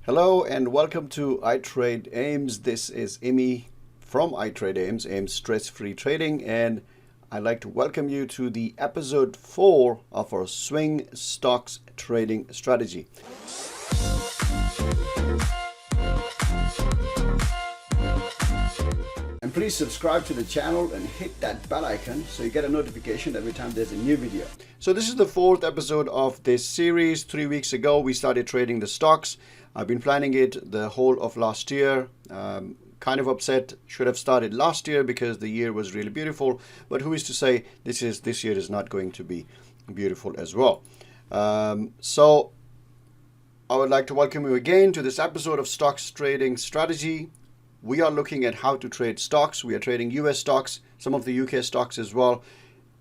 Hello and welcome to iTradeAIMS. This is Imi from iTradeAIMS, AIMS Stress-Free Trading, and I'd like to welcome you to the episode 4 of our swing stocks trading strategy. And please subscribe to the channel and hit that bell icon so you get a notification every time there's a new video. So this is the 4th episode of this series. 3 weeks ago we started trading the stocks. I've been planning it the whole of last year. Kind of upset, should have started last year because the year was really beautiful, but who is to say this year is not going to be beautiful as well. So I would like to welcome you again to this episode of Stocks Trading Strategy. We are looking at how to trade stocks. We are trading US stocks, some of the UK stocks as well.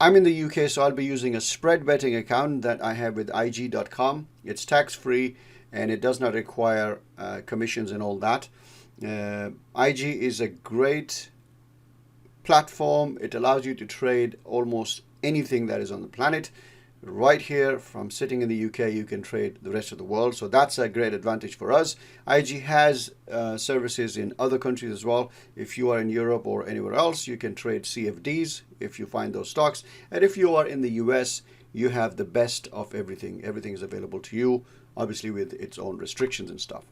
I'm in the UK, so I'll be using a spread betting account that I have with IG.com. It's tax-free and it does not require commissions and all that. IG is a great platform. It allows you to trade almost anything that is on the planet. Right here, from sitting in the UK, you can trade the rest of the world. So that's a great advantage for us. IG has services in other countries as well. If you are in Europe or anywhere else, you can trade CFDs if you find those stocks. And if you are in the US, you have the best of everything. Everything is available to you, obviously with its own restrictions and stuff.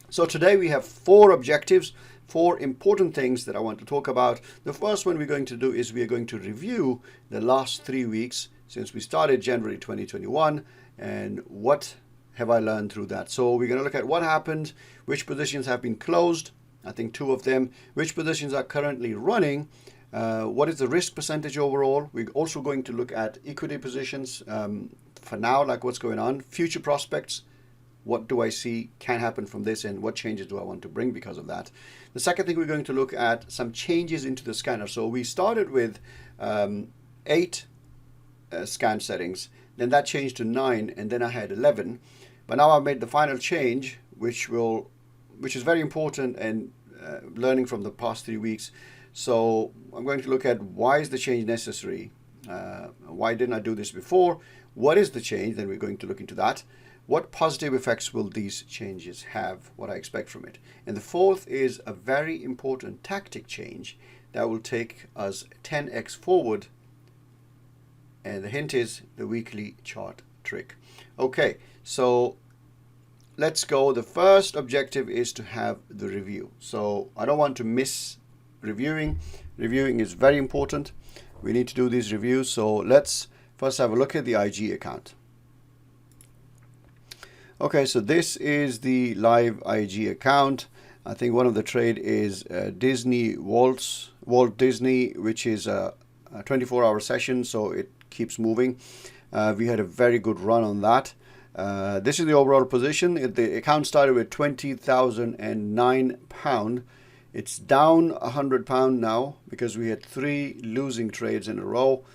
So today we have 4 objectives, 4 important things that I want to talk about. The first one we're going to do is we are going to review the last 3 weeks since we started January 2021 and what have I learned through that. So we're going to look at what happened, which positions have been closed, I think 2 of them, which positions are currently running, what is the risk percentage overall. We're also going to look at equity positions for now, like what's going on, future prospects. What do I see can happen from this and what changes do I want to bring because of that? The second thing we're going to look at some changes into the scanner. So we started with 8 scan settings, then that changed to 9, and then I had 11. But now I've made the final change, which is very important and learning from the past 3 weeks. So I'm going to look at why is the change necessary? Why didn't I do this before? What is the change? Then we're going to look into that. What positive effects will these changes have? What I expect from it. And the fourth is a very important tactic change that will take us 10x forward. And the hint is the weekly chart trick. Okay, so let's go. The first objective is to have the review. So I don't want to miss reviewing. Reviewing is very important. We need to do these reviews. So let's first have a look at the IG account. Okay, so this is the live IG account. I think one of the trade is Walt Disney, which is a 24-hour session, so it keeps moving. We had a very good run on that. This is the overall position. The account started with £20,009. It's down £100 now because we had 3 losing trades in a row.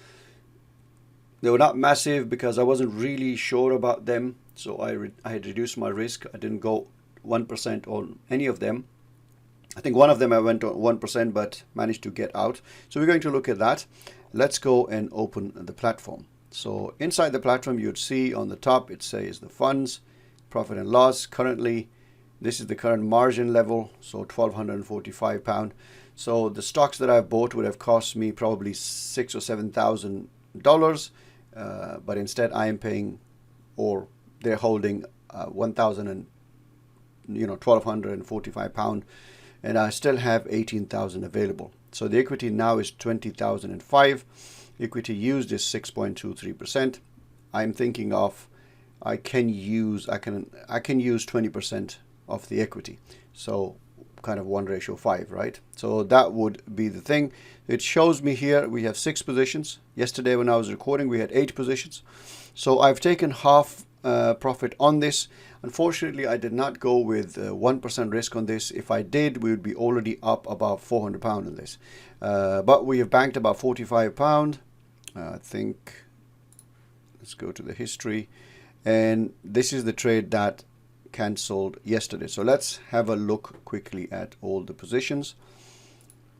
They were not massive because I wasn't really sure about them. So I had reduced my risk. I didn't go 1% on any of them. I think one of them I went on 1% but managed to get out. So we're going to look at that. Let's go and open the platform. So inside the platform, you'd see on the top, it says the funds, profit and loss. Currently, this is the current margin level, so £1,245. So the stocks that I've bought would have cost me probably $6,000 or $7,000, but instead I am paying, or they're holding £1,245, and I still have 18,000 available. So the equity now is 20,005. Equity used is 6.23%. I'm thinking of I can use 20% of the equity. So kind of 1:5, right? So that would be the thing. It shows me here we have 6 positions. Yesterday when I was recording we had 8 positions. So I've taken half profit on this. Unfortunately, I did not go with 1% risk on this. If I did, we would be already up about £400 on this. But we have banked about £45. I think, let's go to the history. And this is the trade that cancelled yesterday. So let's have a look quickly at all the positions.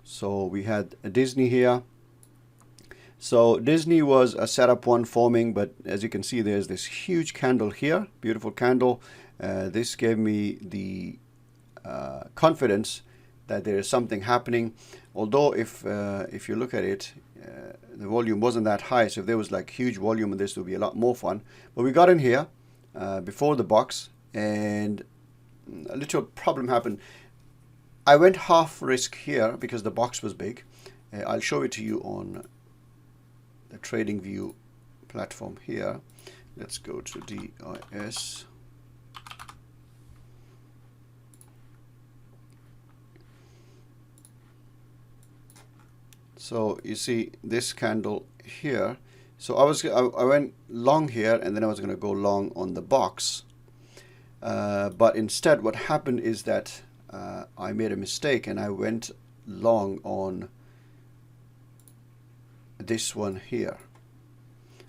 So we had a Disney here. So Disney was a setup one forming, but as you can see, there's this huge candle here, beautiful candle. This gave me the confidence that there is something happening. Although if you look at it, the volume wasn't that high, so if there was like huge volume in this, would be a lot more fun. But we got in here before the box, and a little problem happened. I went half risk here because the box was big. I'll show it to you on the trading view platform here. Let's go to DIS. So you see this candle here. So I went long here, and then I was going to go long on the box. But instead, what happened is that I made a mistake, and I went long on this one here.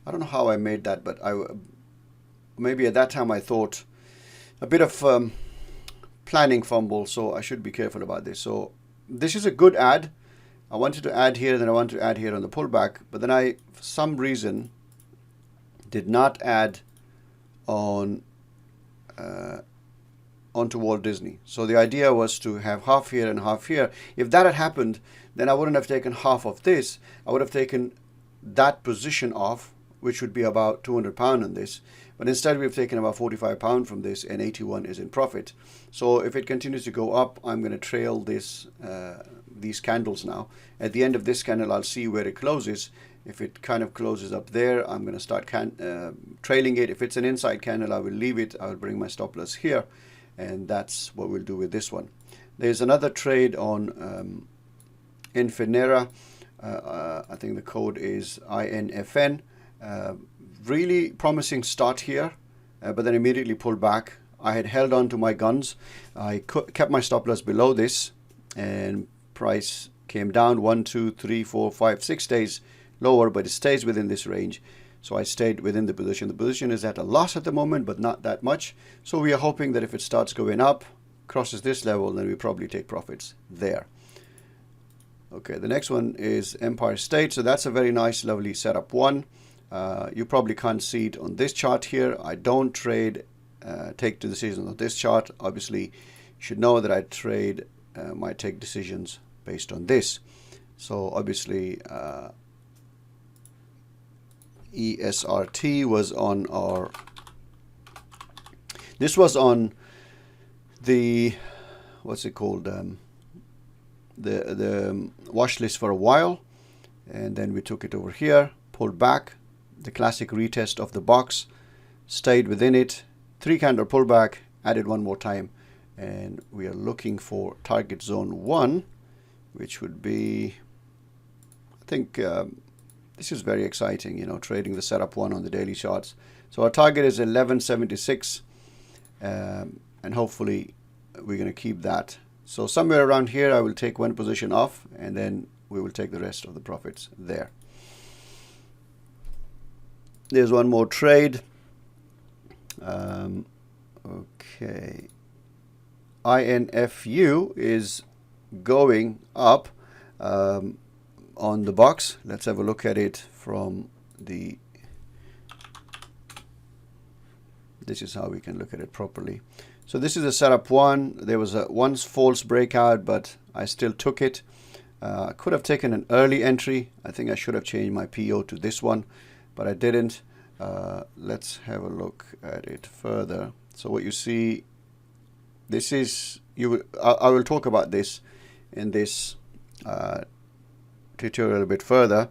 I don't know how I made that, but maybe at that time I thought a bit of planning fumble, so I should be careful about this. So this is a good add. I wanted to add here, then I want to add here on the pullback, but then I, for some reason, did not add on onto Walt Disney. So the idea was to have half here and half here. If that had happened, then I wouldn't have taken half of this. I would have taken that position off, which would be about £200 on this. But instead, we've taken about £45 from this, and 81 is in profit. So if it continues to go up, I'm going to trail this these candles now. At the end of this candle, I'll see where it closes. If it kind of closes up there, I'm going to start trailing it. If it's an inside candle, I will leave it. I will bring my stop loss here, and that's what we'll do with this one. There's another trade on Infinera. I think the code is INFN. Really promising start here, but then immediately pulled back. I had held on to my guns. I kept my stop loss below this, and price came down 1, 2, 3, 4, 5, 6 days lower, but it stays within this range. So I stayed within the position. The position is at a loss at the moment, but not that much. So we are hoping that if it starts going up, crosses this level, then we probably take profits there. Okay, the next one is Empire State. So that's a very nice, lovely setup one. You probably can't see it on this chart here. I don't trade, take the decisions on this chart. Obviously, you should know that I trade, might take decisions based on this. So obviously, ESRT was on our, this was on the, what's it called, the watch list for a while, and then we took it over here, pulled back, the classic retest of the box, stayed within it, 3 candle pullback, added one more time, and we are looking for target zone 1, which would be, I think this is very exciting, you know, trading the setup 1 on the daily charts. So our target is 1176, and hopefully we're going to keep that. So somewhere around here, I will take one position off, and then we will take the rest of the profits there. There's one more trade. Okay. INFU is going up on the box. Let's have a look at it from the, this is how we can look at it properly. So this is a setup 1. There was a once false breakout, but I still took it. I could have taken an early entry. I think I should have changed my PO to this one, but I didn't. Let's have a look at it further. So what you see, this is, I will talk about this in this tutorial a bit further.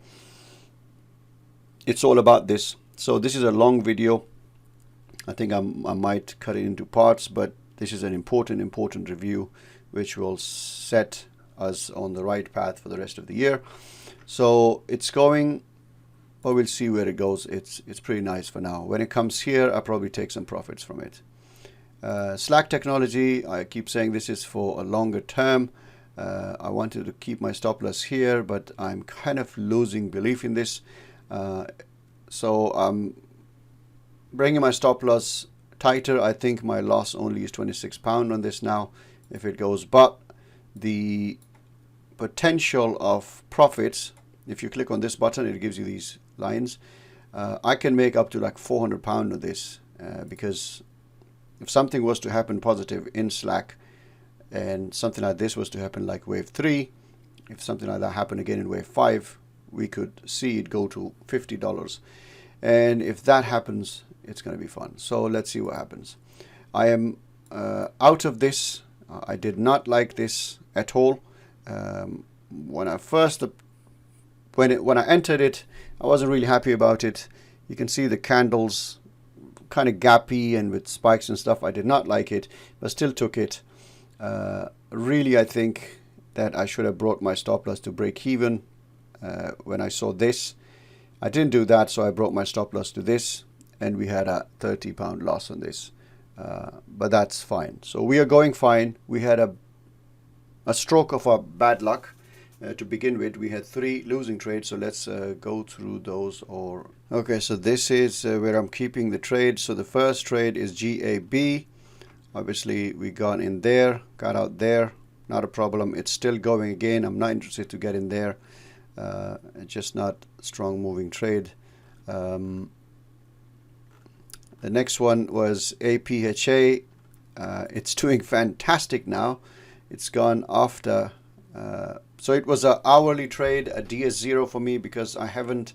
It's all about this. So this is a long video. I think I might cut it into parts, but this is an important review which will set us on the right path for the rest of the year. So it's going, but we'll see where it goes. It's pretty nice for now. When it comes here, I'll probably take some profits from it. Slack Technology, I keep saying this is for a longer term. I wanted to keep my stop loss here, but I'm kind of losing belief in this. So I'm bringing my stop loss tighter. I think my loss only is £26 on this now if it goes, but the potential of profits if you click on this button, it gives you these lines. I can make up to like £400 on this because if something was to happen positive in Slack and something like this was to happen like wave 3, if something like that happened again in wave 5, we could see it go to $50. And if that happens, it's going to be fun. So let's see what happens. I am out of this. I did not like this at all. When I entered it, I wasn't really happy about it. You can see the candles kind of gappy and with spikes and stuff. I did not like it, but still took it. Really, I think that I should have brought my stop loss to break even when I saw this. I didn't do that, so I brought my stop loss to this, and we had a £30 loss on this. But that's fine. So we are going fine. We had a stroke of our bad luck to begin with. We had 3 losing trades, so let's go through those. Okay, so this is where I'm keeping the trade. So the first trade is GAB. Obviously we got in there, got out there, not a problem. It's still going again. I'm not interested to get in there. It's just not a strong moving trade. The next one was APHA. It's doing fantastic now. It's gone after. So it was an hourly trade, a DS0 for me, because I haven't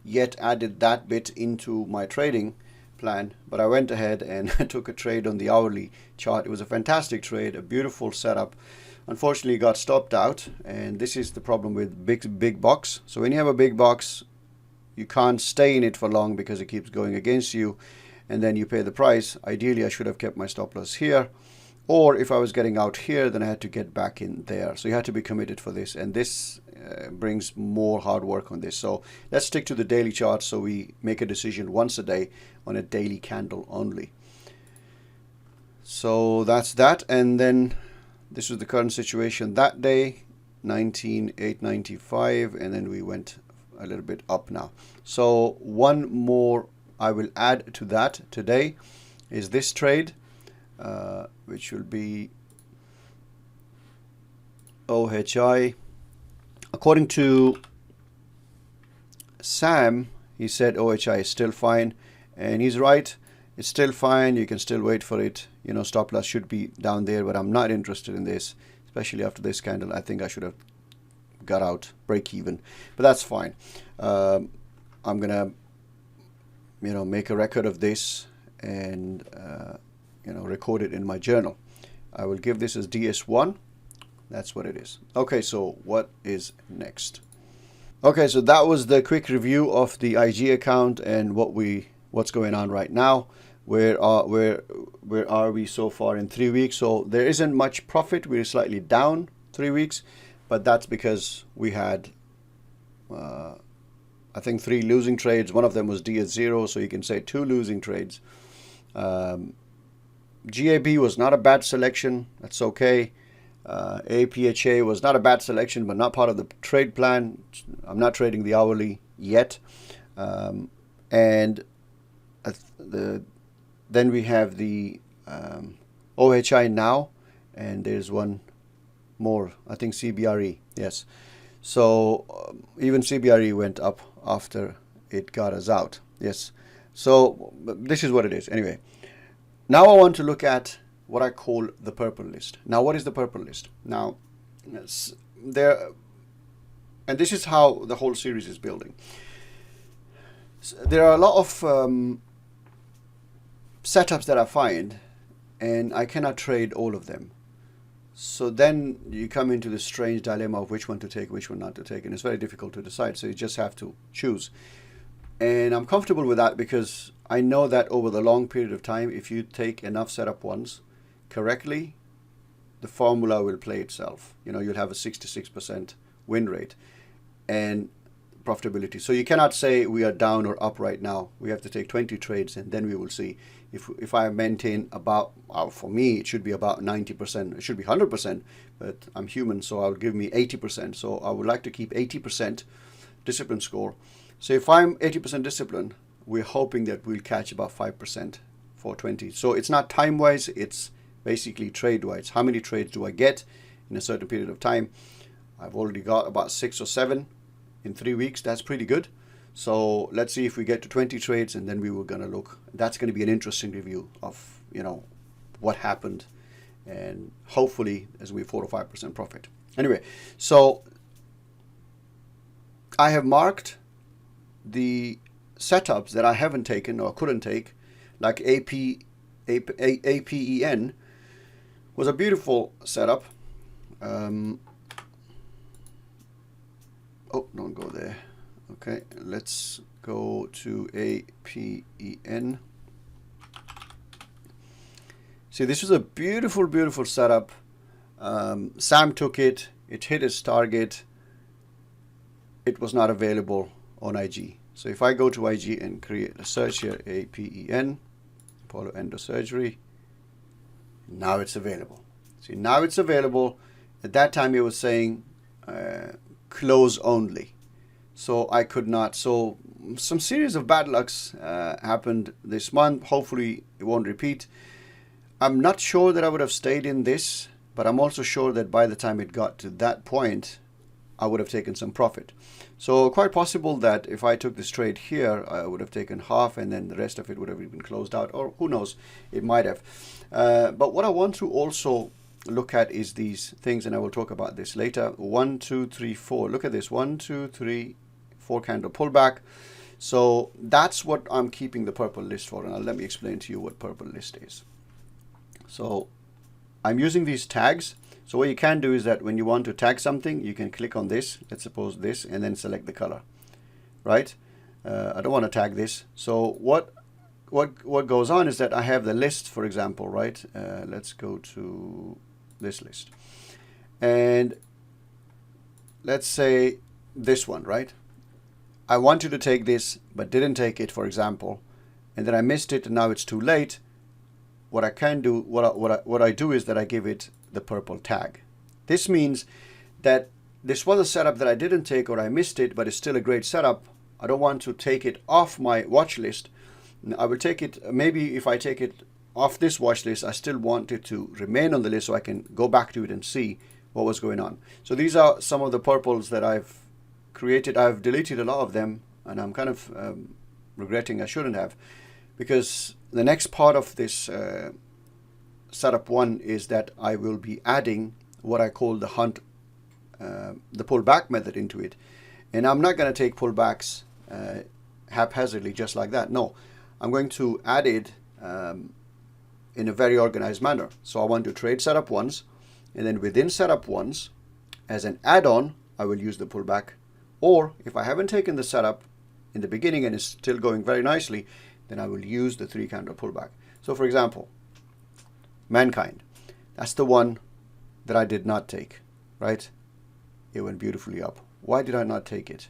yet added that bit into my trading plan. But I went ahead and took a trade on the hourly chart. It was a fantastic trade, a beautiful setup. Unfortunately, it got stopped out, and this is the problem with big box. So when you have a big box, you can't stay in it for long because it keeps going against you, and then you pay the price. Ideally, I should have kept my stop loss here, or if I was getting out here, then I had to get back in there. So you had to be committed for this, and this brings more hard work on this. So let's stick to the daily chart, so we make a decision once a day on a daily candle only. So that's that, and then this was the current situation that day, 19,895, and then we went a little bit up now. So one more I will add to that today is this trade, which will be OHI. According to Sam, he said OHI is still fine, and he's right. It's still fine. You can still wait for it. You know, stop loss should be down there, but I'm not interested in this, especially after this candle. I think I should have got out, break even, but that's fine. I'm gonna, you know, make a record of this and you know, record it in my journal. I will give this as DS1. That's what it is. Okay, so what is next? Okay, so that was the quick review of the IG account and what's going on right now. Where are we so far in 3 weeks? So there isn't much profit. We're slightly down 3 weeks, but that's because we had I think 3 losing trades. One of them was DS0, so you can say 2 losing trades. GAB was not a bad selection. That's okay. APHA was not a bad selection, but not part of the trade plan. I'm not trading the hourly yet. And then we have the OHI now, and there's one more, I think CBRE, yes. So even CBRE went up after it got us out, yes. So this is what it is. Anyway, now I want to look at what I call the purple list. Now, what is the purple list? Now, and this is how the whole series is building. So there are a lot of setups that I find, and I cannot trade all of them. So then you come into this strange dilemma of which one to take, which one not to take, and it's very difficult to decide. So you just have to choose. And I'm comfortable with that because I know that over the long period of time, if you take enough setup ones correctly, the formula will play itself. You know, you'll have a 66% win rate and profitability. So you cannot say we are down or up right now. We have to take 20 trades, and then we will see. If I maintain about, for me, it should be about 90%. It should be 100%, but I'm human, so I'll give me 80%. So I would like to keep 80% discipline score. So if I'm 80% discipline, we're hoping that we'll catch about 5% for 20. So it's not time-wise, it's basically trade-wise. How many trades do I get in a certain period of time? I've already got about 6 or 7. in 3 weeks. That's pretty good. So let's see if we get to 20 trades, and then we were going to look. That's going to be an interesting review of, you know, what happened, and hopefully as we 4 or 5% profit. Anyway, so I have marked the setups that I haven't taken or couldn't take, like APEN was a beautiful setup. Oh, don't go there. Okay, let's go to APEN. See, this was a beautiful, beautiful setup. Sam took it. It hit its target. It was not available on IG. So if I go to IG and create a search here, APEN, Apollo Endosurgery, now it's available. See, now it's available. At that time, it was saying close only. So I could not. So some series of bad lucks happened this month. Hopefully it won't repeat. I'm not sure that I would have stayed in this, but I'm also sure that by the time it got to that point, I would have taken some profit. So quite possible that if I took this trade here, I would have taken half, and then the rest of it would have been closed out, or who knows, it might have. But what I want to also look at is these things, and I will talk about this later. 1, 2, 3, 4. Look at this. 1, 2, 3, 4 candle pullback. So that's what I'm keeping the purple list for, and let me explain to you what purple list is. So I'm using these tags. So what you can do is that when you want to tag something, you can click on this, let's suppose this, and then select the color, right? I don't want to tag this. So what goes on is that I have the list, for example, right? Let's go to this list. And let's say this one, right? I wanted to take this, but didn't take it, for example, and then I missed it, and now it's too late. What I can do, what I do is that I give it the purple tag. This means that this was a setup that I didn't take, or I missed it, but it's still a great setup. I don't want to take it off my watch list. I will take it, maybe if I take it off this watch list, I still want it to remain on the list so I can go back to it and see what was going on. So these are some of the purples that I've created. I've deleted a lot of them, and I'm kind of regretting I shouldn't have, because the next part of this setup one is that I will be adding what I call the the pullback method into it. And I'm not going to take pullbacks haphazardly just like that. No, I'm going to add it in a very organized manner. So I want to trade setup ones, and then within setup ones, as an add-on, I will use the pullback. Or if I haven't taken the setup in the beginning and it's still going very nicely, then I will use the 3 candle pullback. So for example, Mankind, that's the one that I did not take, right? It went beautifully up. Why did I not take it?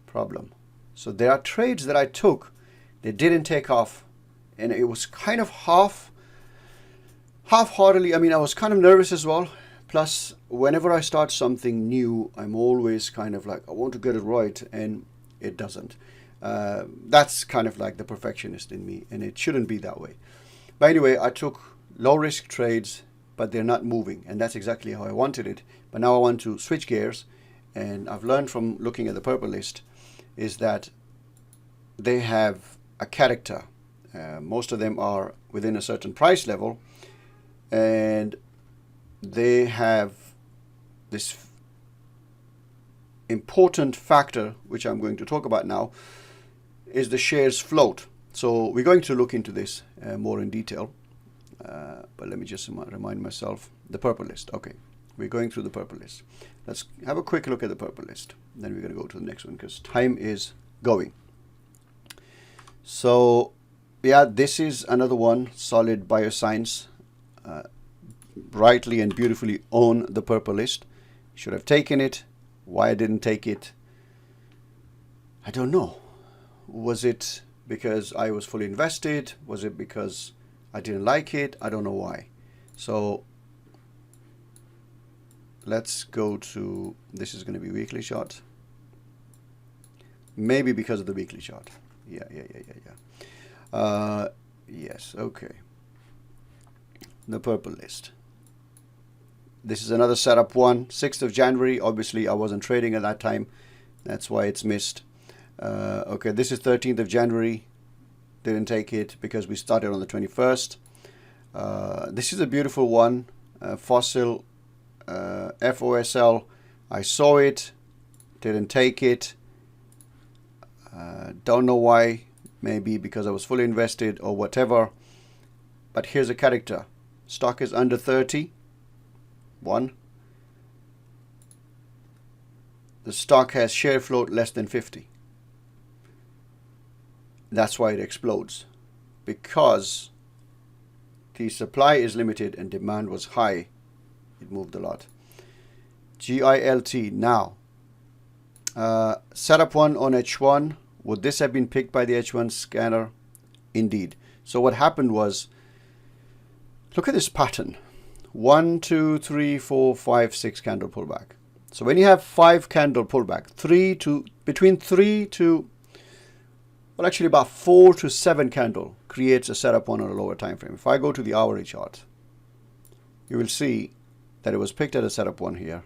Problem. So there are trades that I took that didn't take off, and it was kind of half-heartedly. I mean, I was kind of nervous as well. Plus, whenever I start something new, I'm always kind of like, I want to get it right, and it doesn't. That's kind of like the perfectionist in me, and it shouldn't be that way. But anyway, I took low-risk trades, but they're not moving, and that's exactly how I wanted it. But now I want to switch gears, and I've learned from looking at the purple list is that they have a character. Most of them are within a certain price level, and they have this important factor, which I'm going to talk about now, is the shares float. So we're going to look into this more in detail, but let me just remind myself. The purple list. Okay, we're going through the purple list. Let's have a quick look at the purple list. Then we're going to go to the next one because time is going. So yeah, this is another one, Solid Bioscience, brightly and beautifully on the purple list. Should have taken it. Why I didn't take it, I don't know. Was it because I was fully invested? Was it because I didn't like it? I don't know why. So let's go to, this is going to be weekly chart. Maybe because of the weekly chart. Yeah. Yes, okay. The purple list. This is another setup one, 6th of January. Obviously, I wasn't trading at that time. That's why it's missed. Okay, this is 13th of January. Didn't take it because we started on the 21st. This is a beautiful one, fossil, FOSL. I saw it, didn't take it. Don't know why. Maybe because I was fully invested or whatever. But here's a character. Stock is under 30. One. The stock has share float less than 50. That's why it explodes. Because the supply is limited and demand was high. It moved a lot. GILT now. Setup one on H1. Would this have been picked by the H1 scanner? Indeed. So what happened was, look at this pattern. 1, 2, 3, 4, 5, 6 candle pullback. So when you have 5 candle pullback, between 3 to, well, actually about 4 to 7 candle creates a setup one on a lower time frame. If I go to the hourly chart, you will see that it was picked at a setup one here.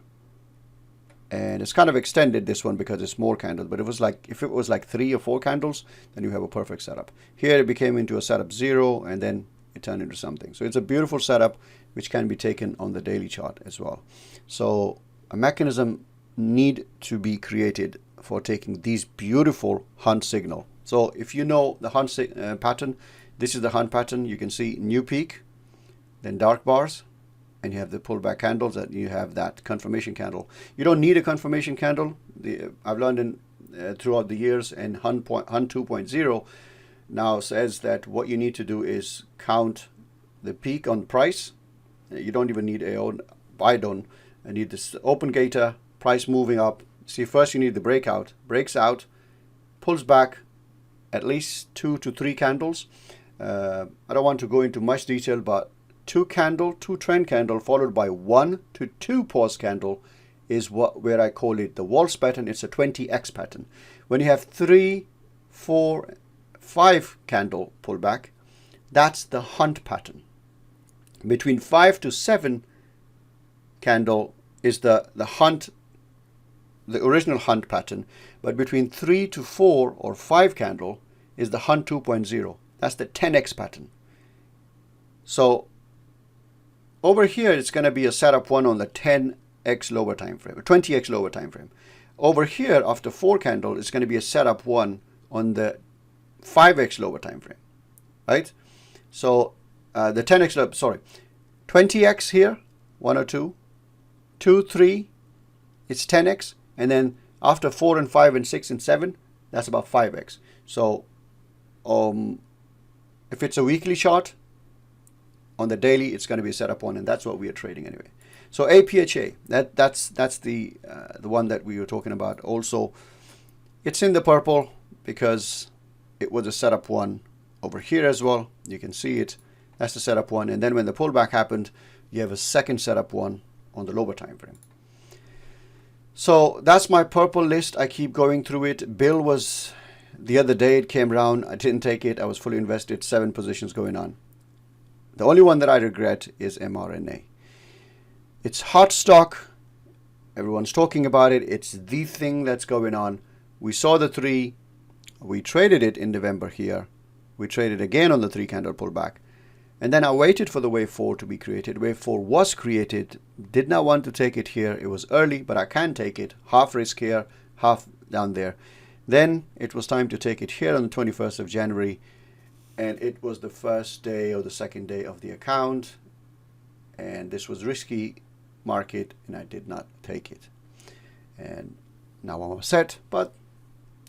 And it's kind of extended this one because it's more candles, but it was like, if it was like 3 or 4 candles, then you have a perfect setup. Here it became into a setup 0 and then it turned into something. So it's a beautiful setup which can be taken on the daily chart as well. So a mechanism need to be created for taking these beautiful hunt signal. So if you know the hunt pattern, this is the hunt pattern. You can see new peak, then dark bars, and you have the pullback candles, and you have that confirmation candle. You don't need a confirmation candle. I've learned throughout the years, and Hunt 2.0 now says that what you need to do is count the peak on price. You don't even need I need this open gator, price moving up. See, first you need the breakout, breaks out, pulls back at least 2 to 3 candles. I don't want to go into much detail, but 2 trend candle followed by 1 to 2 pause candle is where I call it the waltz pattern. It's a 20x pattern. When you have 3, 4, 5 candle pullback, that's the hunt pattern. Between 5 to 7 candle is the hunt, the original hunt pattern, but between 3 to 4 or 5 candle is the hunt 2.0. That's the 10x pattern. So over here, it's going to be a setup one on the 10x lower time frame, or 20x lower time frame. Over here, after 4 candle, it's going to be a setup one on the 5x lower time frame, right? So the 10x, sorry, 20x here, 1 or 2, 2, 3, it's 10x, and then after 4 and 5 and 6 and 7, that's about 5x. So if it's a weekly chart, on the daily, it's going to be a setup one, and that's what we are trading anyway. So APHA, that's the one that we were talking about. Also, it's in the purple because it was a setup one over here as well. You can see it. That's the setup one, and then when the pullback happened, you have a second setup one on the lower time frame. So that's my purple list. I keep going through it. Bill was the other day. It came around. I didn't take it. I was fully invested. 7 positions going on. The only one that I regret is mRNA. It's hot stock. Everyone's talking about it. It's the thing that's going on. We saw the 3. We traded it in November here. We traded again on the 3 candle pullback. And then I waited for the wave 4 to be created. Wave 4 was created. Did not want to take it here. It was early, but I can take it. Half risk here, half down there. Then it was time to take it here on the 21st of January. And it was the first day or the second day of the account. And this was risky market, and I did not take it. And now I'm upset, but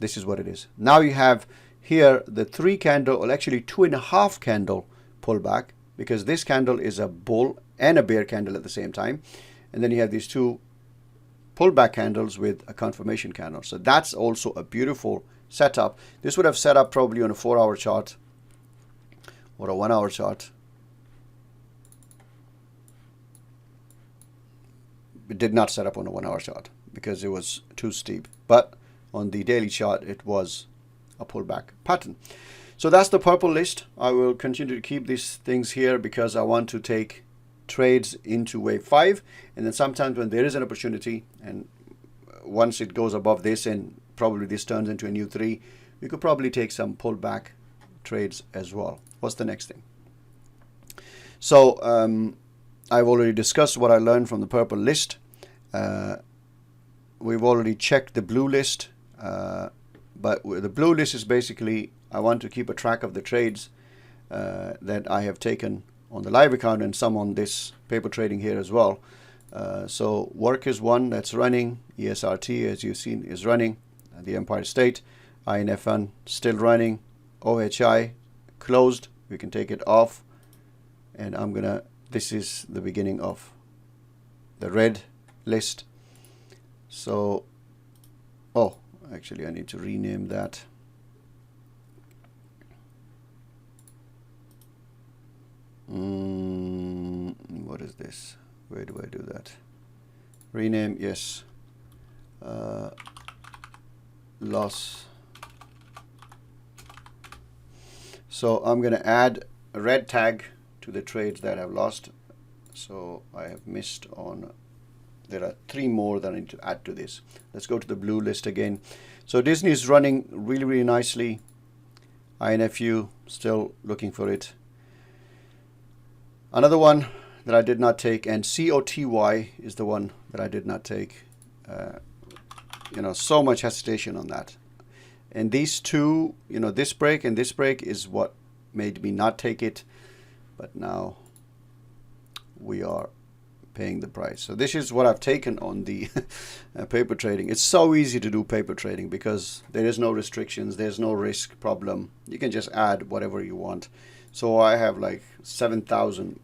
this is what it is. Now you have here the 3 candle, or actually 2.5 candle pullback, because this candle is a bull and a bear candle at the same time. And then you have these 2 pullback candles with a confirmation candle. So that's also a beautiful setup. This would have set up probably on a 4-hour chart or a 1-hour chart. It did not set up on a 1-hour chart because it was too steep. But on the daily chart, it was a pullback pattern. So that's the purple list. I will continue to keep these things here because I want to take trades into wave 5, and then sometimes when there is an opportunity, and once it goes above this and probably this turns into a new 3, we could probably take some pullback trades as well. What's the next thing? So I've already discussed what I learned from the purple list. We've already checked the blue list, but the blue list is basically I want to keep a track of the trades that I have taken on the live account and some on this paper trading here as well. So work is one that's running. ESRT, as you've seen, is running. The Empire State, INFN still running. OHI closed. We can take it off, and this is the beginning of the red list. So actually I need to rename that. What is this? Where do I do that? Rename, yes. Loss. So I'm going to add a red tag to the trades that I've lost. So I have missed on, there are 3 more that I need to add to this. Let's go to the blue list again. So Disney is running really, really nicely. INFU, still looking for it. Another one that I did not take, and COTY is the one that I did not take. So much hesitation on that. And these two, this break and this break is what made me not take it. But now we are paying the price. So this is what I've taken on the paper trading. It's so easy to do paper trading because there is no restrictions. There's no risk problem. You can just add whatever you want. So I have like 7,000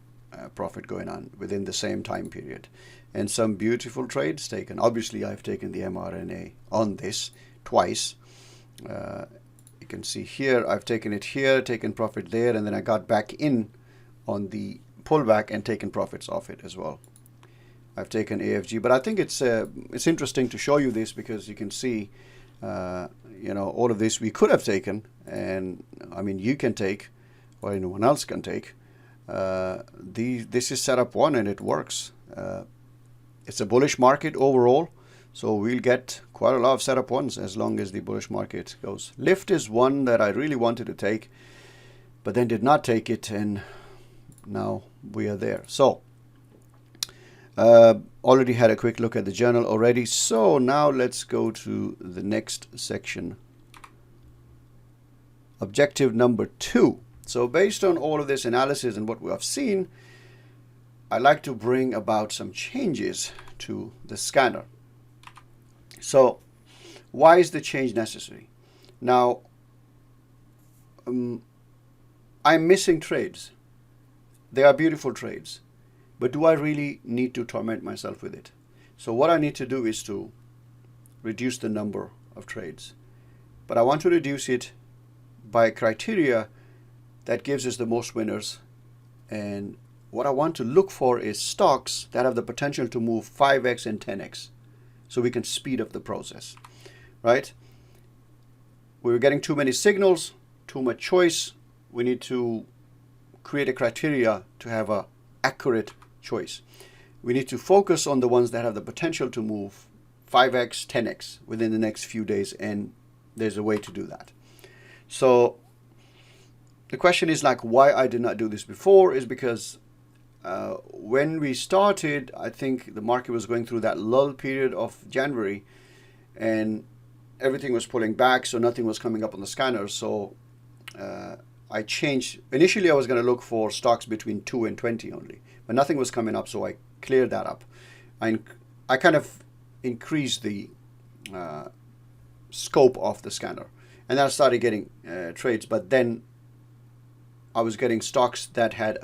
profit going on within the same time period, and some beautiful trades taken. Obviously, I've taken the mRNA on this twice. You can see here, I've taken it here, taken profit there, and then I got back in on the pullback and taken profits off it as well. I've taken AFG, but I think it's interesting to show you this because you can see, all of this we could have taken, and I mean you can take, or anyone else can take. This is setup 1 and it works. It's a bullish market overall, so we'll get quite a lot of setup 1s as long as the bullish market goes. Lift is one that I really wanted to take, but then did not take it, and now we are there. So already had a quick look at the journal already. So now let's go to the next section. Objective number 2. So based on all of this analysis and what we have seen, I'd like to bring about some changes to the scanner. So why is the change necessary? Now, I'm missing trades. They are beautiful trades, but do I really need to torment myself with it? So what I need to do is to reduce the number of trades, but I want to reduce it by criteria that gives us the most winners. And what I want to look for is stocks that have the potential to move 5x and 10x, so we can speed up the process, right? We were getting too many signals, too much choice. We need to create a criteria to have an accurate choice. We need to focus on the ones that have the potential to move 5x, 10x within the next few days, and there's a way to do that. So the question is like why I did not do this before is because when we started, I think the market was going through that lull period of January and everything was pulling back, so nothing was coming up on the scanner. So I changed. Initially, I was going to look for stocks between 2 and 20 only, but nothing was coming up, so I cleared that up. I kind of increased the scope of the scanner, and then I started getting trades, but then I was getting stocks that had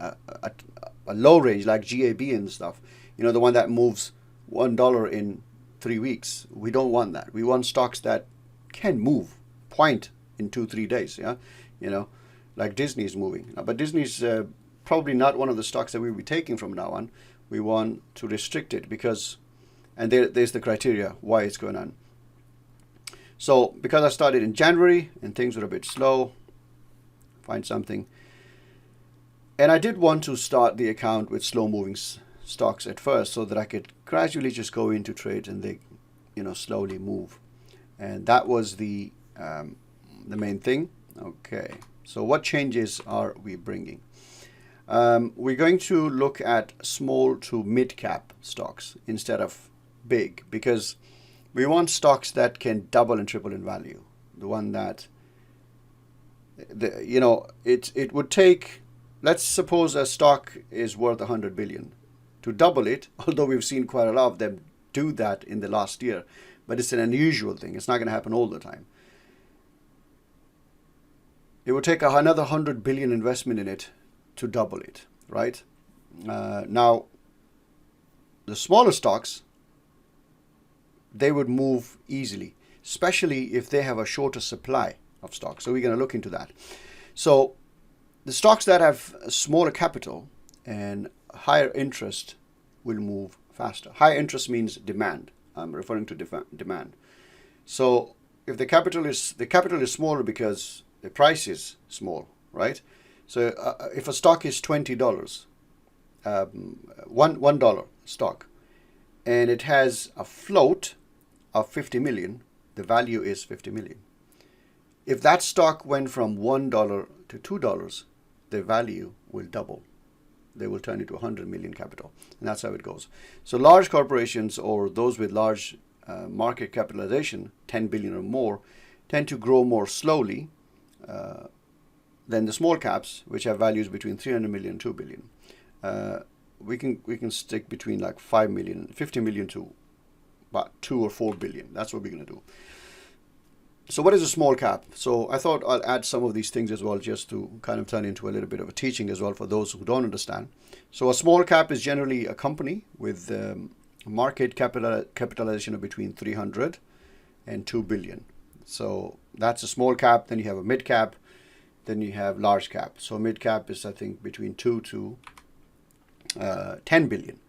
a low range, like GAB and stuff. The one that moves $1 in 3 weeks. We don't want that. We want stocks that can move point in 2-3 days. Yeah, like Disney is moving, but Disney's probably not one of the stocks that we'll be taking from now on. We want to restrict it because, and there's the criteria why it's going on. So because I started in January and things were a bit slow, find something. And I did want to start the account with slow moving stocks at first so that I could gradually just go into trades and they, slowly move. And that was the main thing. Okay, so what changes are we bringing? We're going to look at small to mid cap stocks instead of big, because we want stocks that can double and triple in value. The one that, it would take, let's suppose a stock is worth 100 billion. To double it, although we've seen quite a lot of them do that in the last year, but it's an unusual thing. It's not going to happen all the time. It would take another 100 billion investment in it to double it, right? Now, the smaller stocks, they would move easily, especially if they have a shorter supply of stocks. So we're going to look into that. So the stocks that have smaller capital and higher interest will move faster. Higher interest means demand. I'm referring to demand. So if the capital is smaller because the price is small, right? So if a stock is $20, $1 stock, and it has a float of 50 million, the value is 50 million. If that stock went from $1 to $2, the value will double. They will turn into 100 million capital, and that's how it goes. So large corporations, or those with large market capitalization, 10 billion or more, tend to grow more slowly than the small caps, which have values between 300 million and 2 billion. We can stick between like 5 million, 50 million to about 2 or 4 billion. That's what we're going to do. So what is a small cap? So I thought I'll add some of these things as well, just to kind of turn into a little bit of a teaching as well for those who don't understand. So a small cap is generally a company with market capitalization of between 300 and 2 billion. So that's a small cap. Then you have a mid cap. Then you have large cap. So mid cap is, I think, between 2 to 10 billion.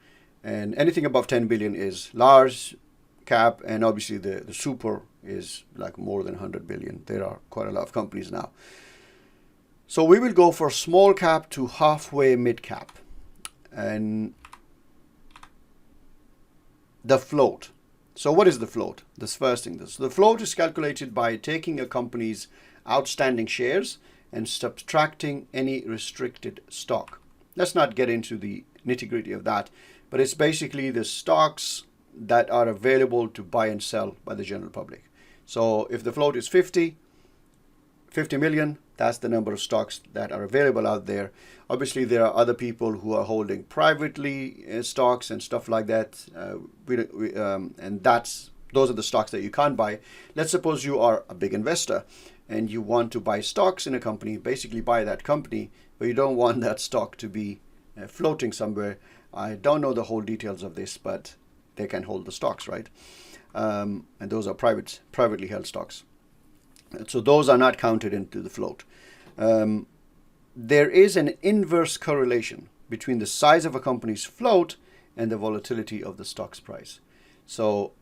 And anything above 10 billion is large cap. And obviously the super is like more than 100 billion. There are quite a lot of companies now. So we will go for small cap to halfway mid cap. And the float. So what is the float? This first thing. The float is calculated by taking a company's outstanding shares and subtracting any restricted stock. Let's not get into the nitty-gritty of that, but it's basically the stocks that are available to buy and sell by the general public. So if the float is 50 million, that's the number of stocks that are available out there. Obviously, there are other people who are holding privately stocks and stuff like that. And those are the stocks that you can't buy. Let's suppose you are a big investor and you want to buy stocks in a company, basically buy that company, but you don't want that stock to be floating somewhere. I don't know the whole details of this, but they can hold the stocks, right? And those are privately held stocks. So those are not counted into the float. There is an inverse correlation between the size of a company's float and the volatility of the stock's price. So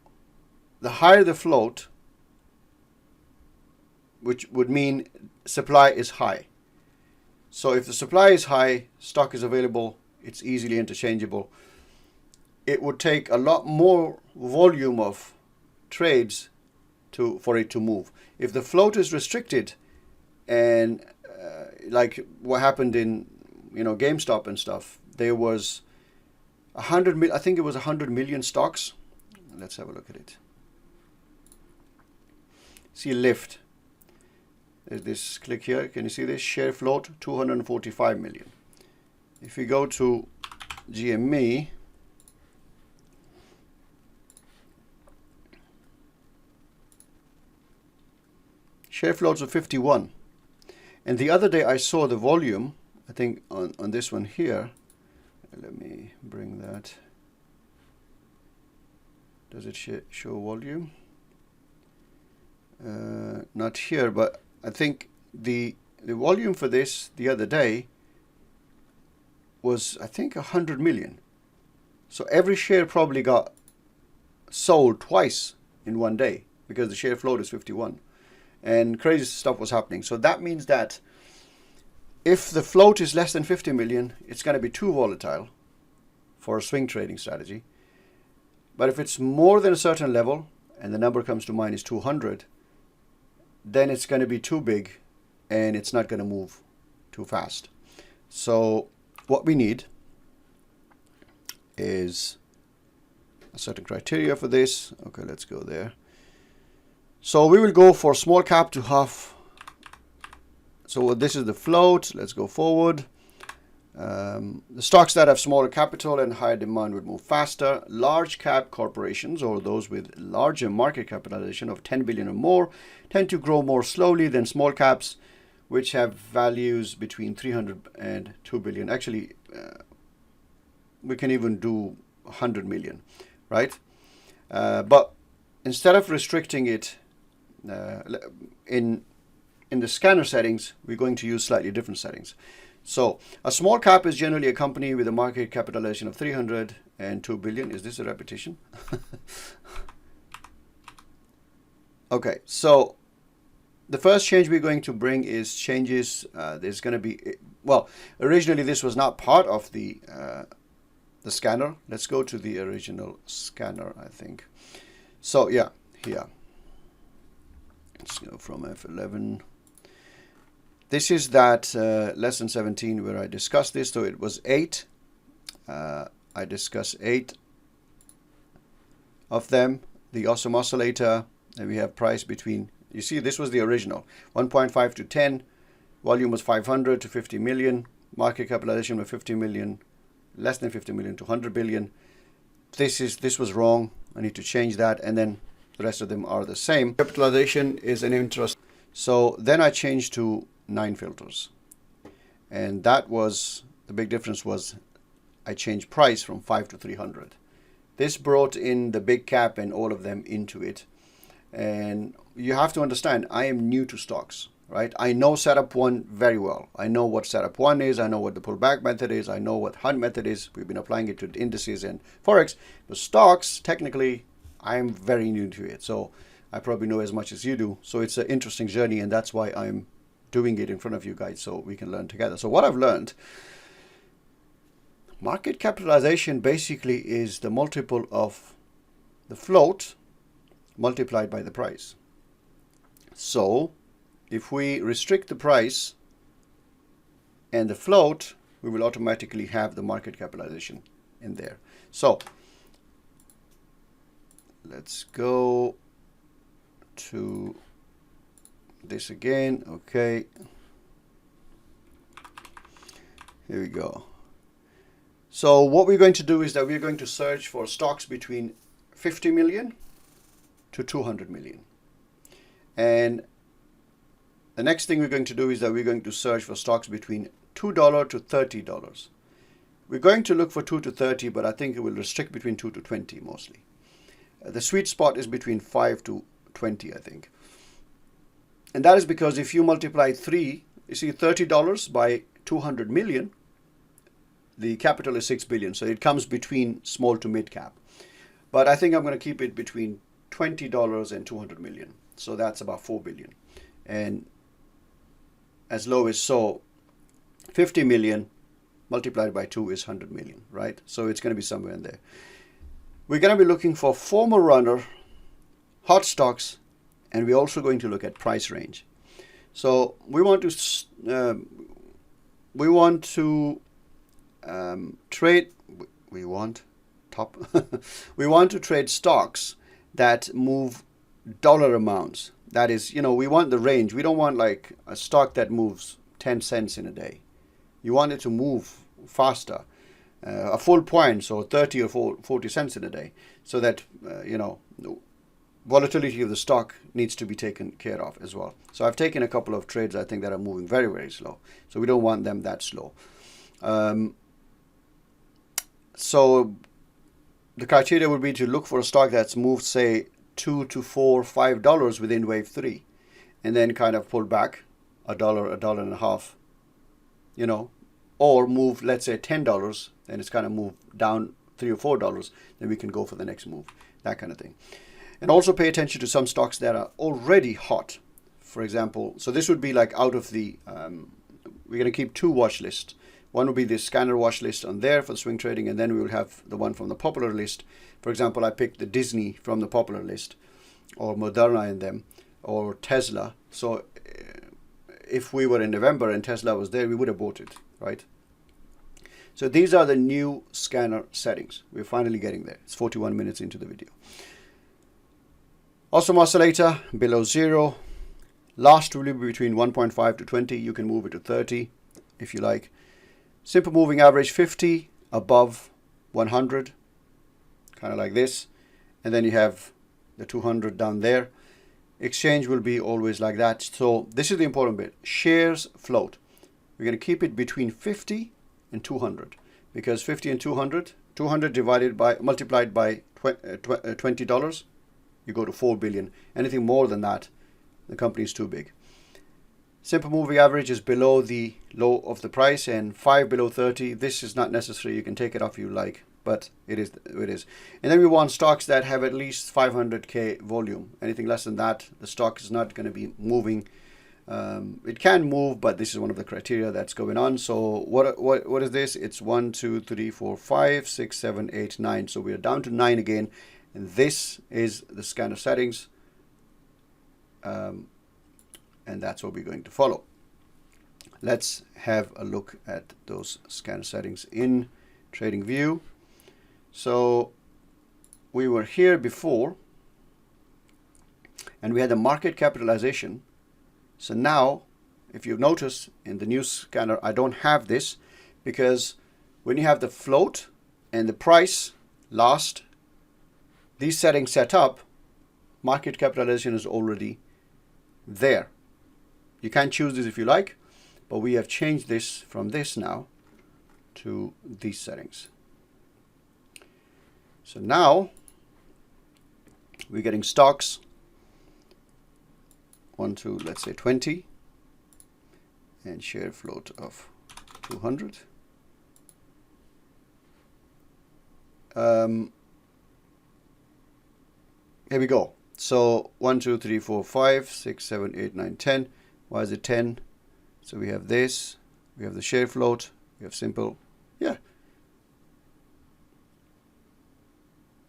the higher the float, which would mean supply is high. So if the supply is high, stock is available, it's easily interchangeable. It would take a lot more volume of trades for it to move. If the float is restricted, and like what happened in GameStop and stuff, there was 100 I think it was 100 million stocks. Let's have a look at it. See lift. There's this, click here. Can you see this? Share float 245 million. If we go to GME, share floats of 51. And the other day I saw the volume, I think on this one here. Let me bring that. Does it show volume? Not here, but I think the volume for this the other day was, I think, 100 million. So every share probably got sold twice in one day because the share float is 51. And crazy stuff was happening. So that means that if the float is less than 50 million, it's going to be too volatile for a swing trading strategy. But if it's more than a certain level, and the number comes to minus 200, then it's going to be too big and it's not going to move too fast. So what we need is a certain criteria for this. Okay, let's go there. So we will go for small cap to half. So this is the float. Let's go forward. The stocks that have smaller capital and higher demand would move faster. Large cap corporations, or those with larger market capitalization of 10 billion or more, tend to grow more slowly than small caps, which have values between 300 and 2 billion. Actually, we can even do 100 million, right? But instead of restricting it in the scanner settings, we're going to use slightly different settings. So a small cap is generally a company with a market capitalization of 300 and 2 billion. Is this a repetition? Okay, so the first change we're going to bring is changes. There's going to be, well, originally this was not part of the scanner. Let's go to the original scanner, I think. So yeah, here. Let's go from F11. This is that lesson 17 where I discussed this. So it was 8. I discussed 8 of them. The awesome oscillator, and we have price between, you see this was the original, 1.5 to 10. Volume was 500 to 50 million. Market capitalization was 50 million, less than 50 million to 100 billion. This was wrong. I need to change that, and then the rest of them are the same. Capitalization is an interest. So then I changed to 9 filters, and that was the big difference. Was I changed price from 5 to 300. This brought in the big cap and all of them into it. And you have to understand, I am new to stocks, right? I know setup 1 very well. I know what setup 1 is. I know what the pullback method is. I know what hunt method is. We've been applying it to indices and Forex. But stocks, technically, I'm very new to it. So I probably know as much as you do. So it's an interesting journey, and that's why I'm doing it in front of you guys so we can learn together. So what I've learned, market capitalization basically is the multiple of the float multiplied by the price. So if we restrict the price and the float, we will automatically have the market capitalization in there. So let's go to this again. Okay, here we go. So what we're going to do is that we're going to search for stocks between 50 million to 200 million. And the next thing we're going to do is that we're going to search for stocks between $2 to $30. We're going to look for 2 to 30, but I think it will restrict between 2 to 20 mostly. The sweet spot is between 5 to 20, I think. And that is because if you multiply 3, you see $30 by 200 million, the capital is 6 billion. So it comes between small to mid cap. But I think I'm going to keep it between $20 and 200 million. So that's about 4 billion. And as low as so, 50 million multiplied by 2 is 100 million, right? So it's going to be somewhere in there. We're going to be looking for former runner, hot stocks, and we're also going to look at price range. So we want to trade. We want to trade stocks that move dollar amounts. That is, we want the range. We don't want like a stock that moves 10 cents in a day. You want it to move faster, a full point, so 30 or 40 cents in a day, so that volatility of the stock needs to be taken care of as well. So I've taken a couple of trades I think that are moving very, very slow. So we don't want them that slow. So the criteria would be to look for a stock that's moved, say, $2 to $4, $5 within wave 3, and then kind of pull back $1, $1.50, or move, let's say, $10, and it's kind of moved down $3 or $4, then we can go for the next move, that kind of thing. And also pay attention to some stocks that are already hot. For example, so this would be like out of the we're going to keep two watch lists. One will be the scanner watch list on there for swing trading, and then we will have the one from the popular list. For example, I picked the Disney from the popular list, or Moderna in them, or Tesla. So if we were in November and Tesla was there, we would have bought it, right? So these are the new scanner settings. We're finally getting there. It's 41 minutes into the video. Awesome oscillator below 0. Last will be between 1.5 to 20. You can move it to 30 if you like. Simple moving average 50 above 100, kind of like this. And then you have the 200 down there. Exchange will be always like that. So this is the important bit. Shares float. We're going to keep it between 50 and 200, because 50 and 200 divided by, multiplied by $20, you go to 4 billion. Anything more than that, the company is too big. Simple moving average is below the low of the price, and 5 below 30. This is not necessary. You can take it off if you like, but it is. And then we want stocks that have at least 500k volume. Anything less than that, the stock is not going to be moving. It can move, but this is one of the criteria that's going on. So what is this? It's 1, 2, 3, 4, 5, 6, 7, 8, 9. So we're down to 9 again, and this is the scanner settings. And that's what we're going to follow. Let's have a look at those scanner settings in TradingView. So we were here before, and we had the market capitalization. So now, if you've noticed in the new scanner, I don't have this, because when you have the float and the price last, these settings set up, market capitalization is already there. You can choose this if you like, but we have changed this from this now to these settings. So now we're getting stocks 1 to, let's say, 20, and share float of 200. Here we go. So 1, 2, 3, 4, 5, 6, 7, 8, 9, 10. Why is it 10? So we have this, we have the share float, we have simple.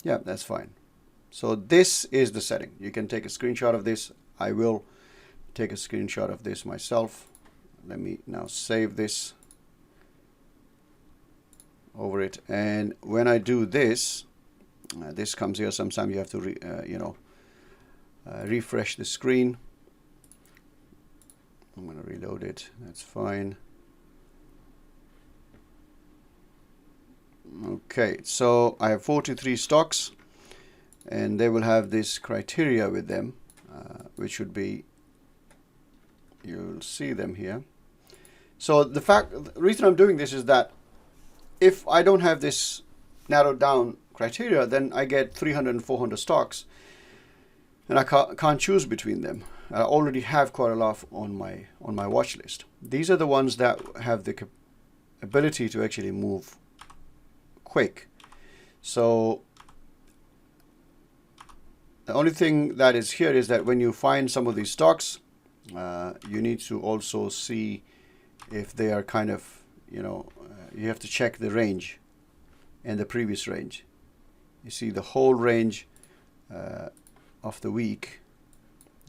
Yeah, that's fine. So this is the setting. You can take a screenshot of this. I will take a screenshot of this myself. Let me now save this over it. And when I do this, this comes here. Sometimes you have to refresh the screen. I'm going to reload it. That's fine. Okay, so I have 43 stocks, and they will have this criteria with them, which would be, you'll see them here. So the reason I'm doing this is that if I don't have this narrowed down criteria, then I get 300 and 400 stocks, and I can't choose between them. I already have quite a lot on my watch list. These are the ones that have the ability to actually move quick. So the only thing that is here is that when you find some of these stocks, you need to also see if they are kind of, you have to check the range and the previous range. You see the whole range of the week,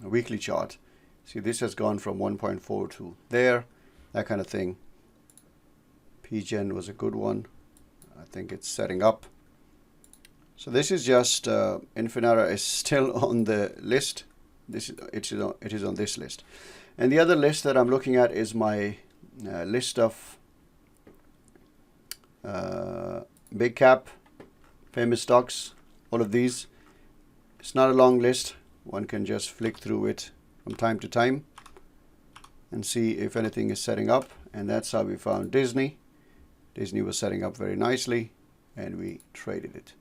a weekly chart. See, this has gone from 1.4 to there, that kind of thing. PGen was a good one. I think it's setting up. So this is just Infinera is still on the list. It is on this list, and the other list that I'm looking at is my list of big cap, famous stocks. All of these. It's not a long list. One can just flick through it from time to time and see if anything is setting up. And that's how we found Disney. Disney was setting up very nicely, and we traded it.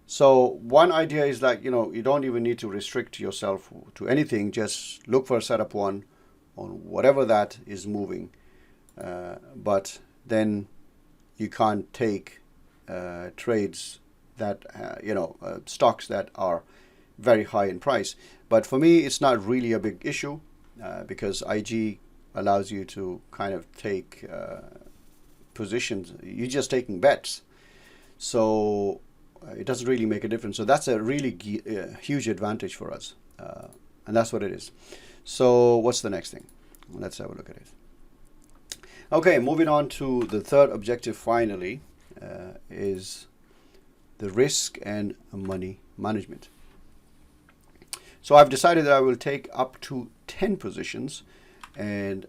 So one idea is that, you don't even need to restrict yourself to anything. Just look for a setup one on whatever that is moving. But then you can't take trades that, stocks that are very high in price. But for me, it's not really a big issue because IG allows you to kind of take positions. You're just taking bets, so it doesn't really make a difference. So that's a really huge advantage for us, and that's what it is. So what's the next thing? Let's have a look at it. Okay, moving on to the third objective finally, is the risk and money management. So I've decided that I will take up to 10 positions, and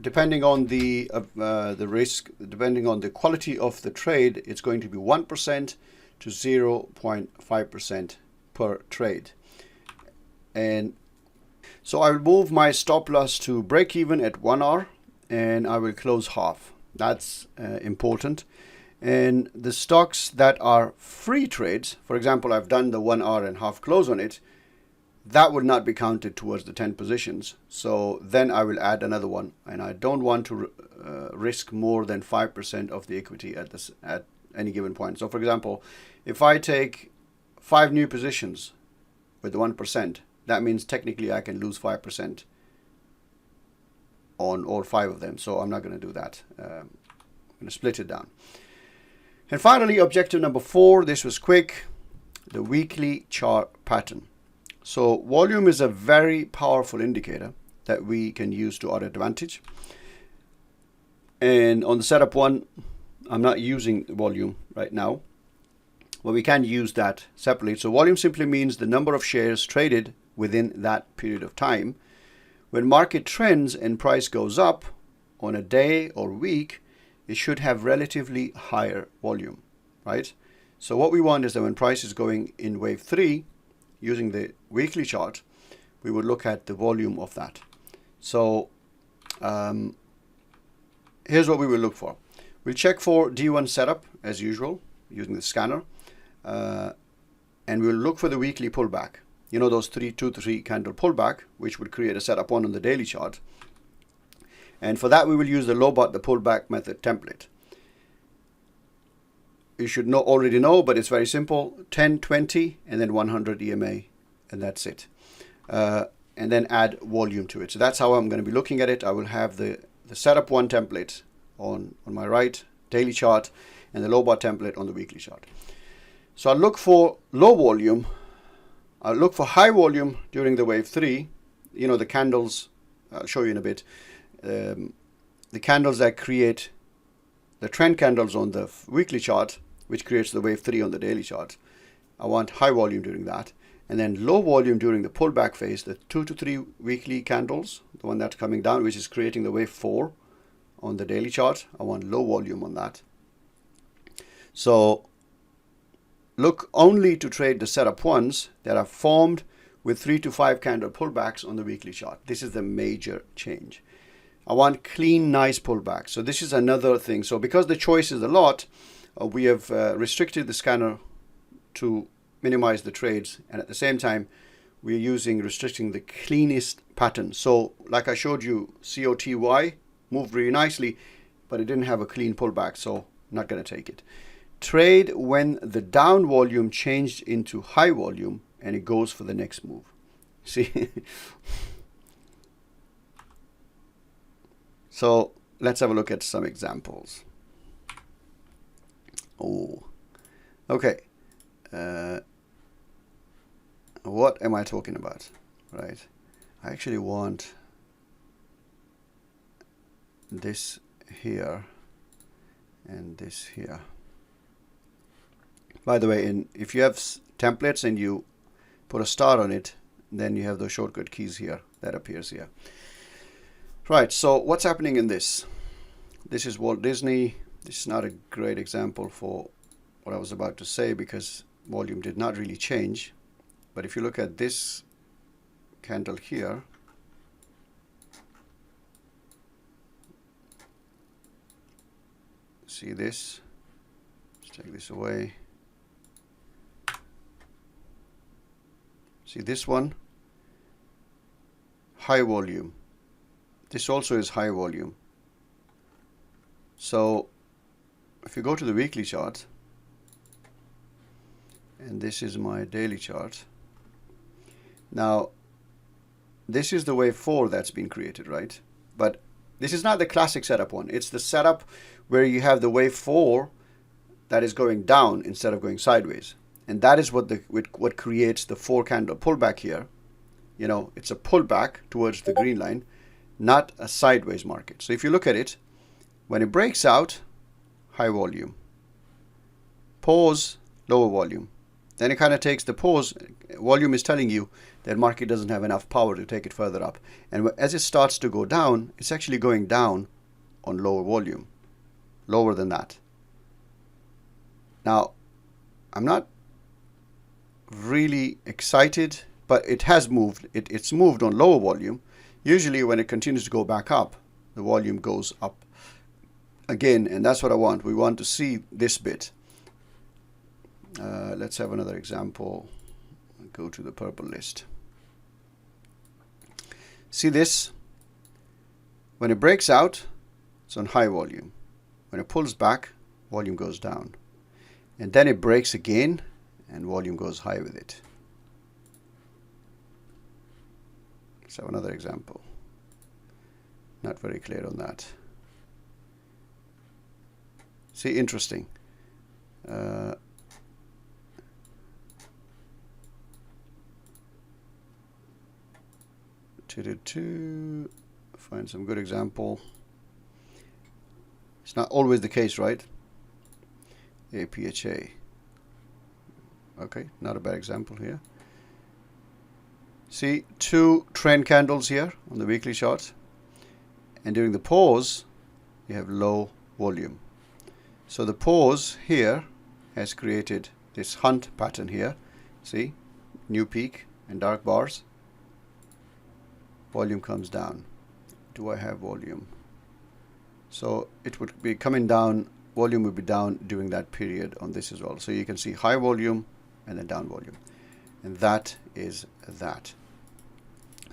depending on the risk, depending on the quality of the trade, it's going to be 1% to 0.5% per trade. And so I will move my stop loss to break even at 1 hour, and I will close half. That's important. And the stocks that are free trades, for example, I've done the 1 hour and half close on it, that would not be counted towards the 10 positions. So then I will add another one, and I don't want to risk more than 5% of the equity at any given point. So for example, if I take 5 new positions with 1%, that means technically I can lose 5% on all 5 of them. So I'm not going to do that. I'm going to split it down. And finally, objective number 4, this was quick, the weekly chart pattern. So volume is a very powerful indicator that we can use to our advantage. And on the setup one, I'm not using volume right now, but we can use that separately. So volume simply means the number of shares traded within that period of time. When market trends and price goes up on a day or week, it should have relatively higher volume, right? So what we want is that when price is going in wave 3, using the weekly chart, we will look at the volume of that. So here's what we will look for. We'll check for D1 setup as usual using the scanner, and we'll look for the weekly pullback. You know, those 2 to 3 candle pullback, which would create a setup 1 on the daily chart. And for that, we will use the LOBOT, the pullback method template. You should already know, but it's very simple. 10, 20, and then 100 EMA, and that's it. And then add volume to it. So that's how I'm going to be looking at it. I will have the setup 1 template on my right, daily chart, and the LOBOT template on the weekly chart. So I'll look for low volume. I'll look for high volume during the wave 3. You know, the candles, I'll show you in a bit. The candles that create the trend candles on the weekly chart, which creates the wave 3 on the daily chart. I want high volume during that. And then low volume during the pullback phase, the 2 to 3 weekly candles, the one that's coming down, which is creating the wave 4 on the daily chart. I want low volume on that. So look only to trade the setup ones that are formed with 3 to 5 candle pullbacks on the weekly chart. This is the major change. I want clean, nice pullback. So this is another thing. So because the choice is a lot, we have restricted the scanner to minimize the trades. And at the same time, we're restricting the cleanest pattern. So like I showed you, COTY moved really nicely, but it didn't have a clean pullback. So I'm not going to take it. Trade when the down volume changed into high volume and it goes for the next move. See? So let's have a look at some examples. Oh, okay. What am I talking about? Right. I actually want this here and this here. By the way, if you have templates and you put a star on it, then you have those shortcut keys here that appears here. Right, so what's happening in this? This is Walt Disney. This is not a great example for what I was about to say because volume did not really change. But if you look at this candle here, see this? Let's take this away. See this one? High volume. This also is high volume. So if you go to the weekly chart, and this is my daily chart. Now, this is the wave 4 that's been created, right? But this is not the classic setup one. It's the setup where you have the wave 4 that is going down instead of going sideways. And that is what creates the 4 candle pullback here. You know, it's a pullback towards the green line, not a sideways market. So if you look at it, when it breaks out, high volume, pause, lower volume. Then it kind of takes the pause. Volume is telling you that market doesn't have enough power to take it further up. And as it starts to go down, it's actually going down on lower volume, lower than that. Now, I'm not really excited, but it has moved. It's moved on lower volume. Usually when it continues to go back up, the volume goes up again, and that's what I want. We want to see this bit. Let's have another example. Go to the purple list. See this? When it breaks out, it's on high volume. When it pulls back, volume goes down. And then it breaks again, and volume goes high with it. Let's have another example. Not very clear on that. See, interesting. Find some good example. It's not always the case, right? APHA. Okay, not a bad example here. See, 2 trend candles here on the weekly chart, and during the pause you have low volume. So the pause here has created this hunt pattern here. See, new peak and dark bars. Volume comes down. Do I have volume? So it would be coming down, volume would be down during that period on this as well. So you can see high volume and then down volume. And that is that.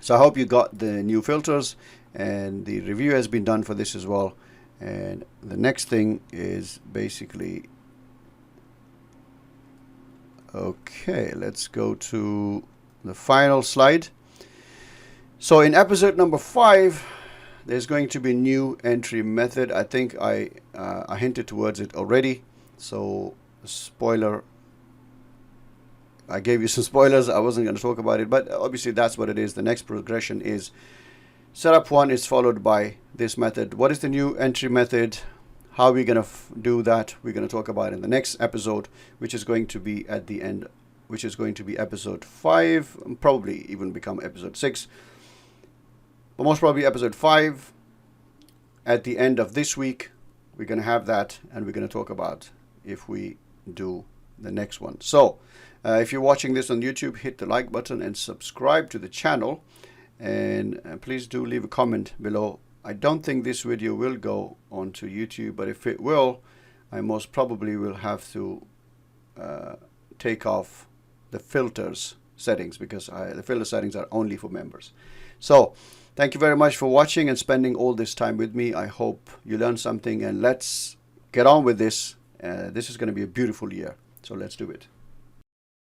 So I hope you got the new filters, and the review has been done for this as well. And the next thing is basically, okay, let's go to the final slide. So in episode number 5, there's going to be a new entry method. I think I hinted towards it already. So spoiler, I gave you some spoilers. I wasn't going to talk about it, but obviously that's what it is. The next progression is setup 1 is followed by this method. What is the new entry method? How are we going to do that? We're going to talk about it in the next episode, which is going to be at the end, which is going to be episode 5, and probably even become episode 6. But most probably episode 5 at the end of this week. We're going to have that, and we're going to talk about if we do the next one. So if you're watching this on YouTube, hit the like button and subscribe to the channel, and please do leave a comment below. I don't think this video will go onto YouTube, but if it will, I most probably will have to take off the filters settings, because the filter settings are only for members. So thank you very much for watching and spending all this time with me. I hope you learned something, and let's get on with this. This is going to be a beautiful year, so let's do it.